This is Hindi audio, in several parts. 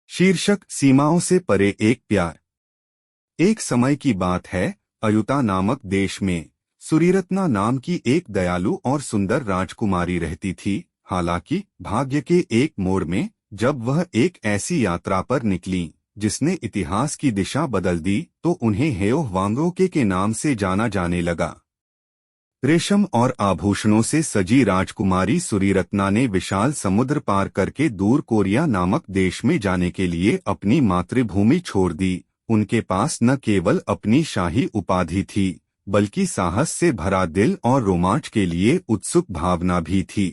शीर्षक सीमाओं से परे एक प्यार। एक समय की बात है, अयुता नामक देश में सुरीरत्ना नाम की एक दयालु और सुंदर राजकुमारी रहती थी। हालांकि भाग्य के एक मोड़ में जब वह एक ऐसी यात्रा पर निकली जिसने इतिहास की दिशा बदल दी, तो उन्हें हेओ वांगोके के नाम से जाना जाने लगा। रेशम और आभूषणों से सजी राजकुमारी सुरीरत्ना ने विशाल समुद्र पार करके दूर कोरिया नामक देश में जाने के लिए अपनी मातृभूमि छोड़ दी। उनके पास न केवल अपनी शाही उपाधि थी, बल्कि साहस से भरा दिल और रोमांच के लिए उत्सुक भावना भी थी।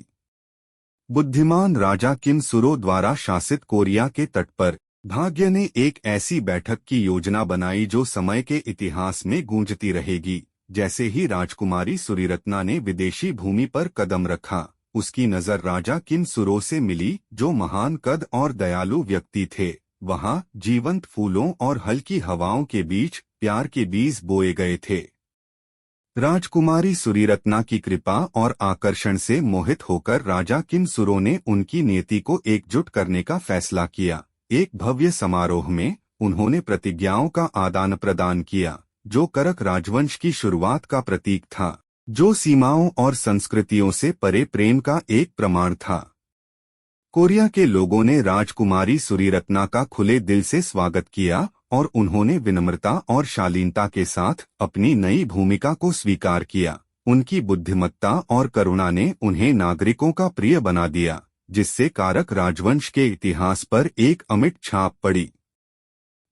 बुद्धिमान राजा किम सुरो द्वारा शासित कोरिया के तट पर भाग्य ने एक ऐसी बैठक की योजना बनाई जो समय के इतिहास में गूंजती रहेगी। जैसे ही राजकुमारी सुरीरत्ना ने विदेशी भूमि पर कदम रखा, उसकी नजर राजा किम सुरो से मिली, जो महान कद और दयालु व्यक्ति थे। वहां जीवंत फूलों और हल्की हवाओं के बीच प्यार के बीज बोए गए थे। राजकुमारी सुरीरत्ना की कृपा और आकर्षण से मोहित होकर राजा किम सुरो ने उनकी नियति को एकजुट करने का फैसला किया। एक भव्य समारोह में उन्होंने प्रतिज्ञाओं का आदान प्रदान किया, जो करक राजवंश की शुरुआत का प्रतीक था, जो सीमाओं और संस्कृतियों से परे प्रेम का एक प्रमाण था। कोरिया के लोगों ने राजकुमारी सुरीरत्ना का खुले दिल से स्वागत किया और उन्होंने विनम्रता और शालीनता के साथ अपनी नई भूमिका को स्वीकार किया। उनकी बुद्धिमत्ता और करुणा ने उन्हें नागरिकों का प्रिय बना दिया, जिससे कारक राजवंश के इतिहास पर एक अमिट छाप पड़ी।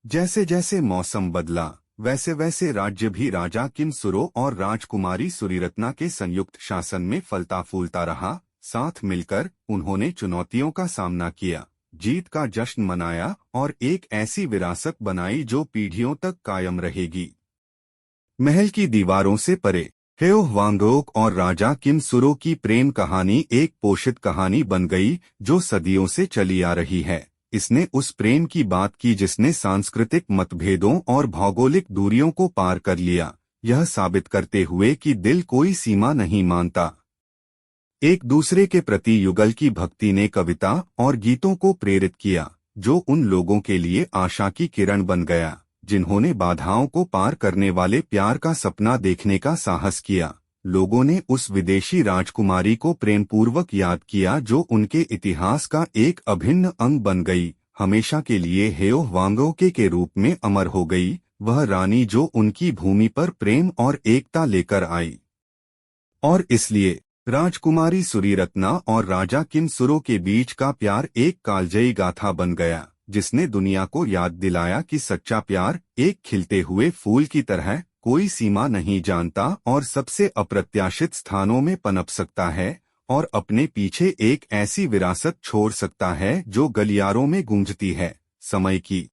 जैसे जैसे मौसम बदला, वैसे वैसे राज्य भी राजा किम सुरो और राजकुमारी सुरीरत्ना के संयुक्त शासन में फलता फूलता रहा। साथ मिलकर उन्होंने चुनौतियों का सामना किया, जीत का जश्न मनाया और एक ऐसी विरासत बनाई जो पीढ़ियों तक कायम रहेगी। महल की दीवारों से परे हेओ वांगोक और राजा किम सुरो की प्रेम कहानी एक पोषित कहानी बन गई, जो सदियों से चली आ रही है। इसने उस प्रेम की बात की जिसने सांस्कृतिक मतभेदों और भौगोलिक दूरियों को पार कर लिया, यह साबित करते हुए कि दिल कोई सीमा नहीं मानता। एक दूसरे के प्रति युगल की भक्ति ने कविता और गीतों को प्रेरित किया, जो उन लोगों के लिए आशा की किरण बन गया, जिन्होंने बाधाओं को पार करने वाले प्यार का सपना देखने का साहस किया। लोगों ने उस विदेशी राजकुमारी को प्रेमपूर्वक याद किया, जो उनके इतिहास का एक अभिन्न अंग बन गई, हमेशा के लिए हेओ वांगोके के रूप में अमर हो गई, वह रानी जो उनकी भूमि पर प्रेम और एकता लेकर आई। और इसलिए राजकुमारी सुरीरत्ना और राजा किम सुरो के बीच का प्यार एक कालजयी गाथा बन गया, जिसने दुनिया को याद दिलाया कि सच्चा प्यार एक खिलते हुए फूल की तरह कोई सीमा नहीं जानता और सबसे अप्रत्याशित स्थानों में पनप सकता है और अपने पीछे एक ऐसी विरासत छोड़ सकता है जो गलियारों में गूंजती है। समय की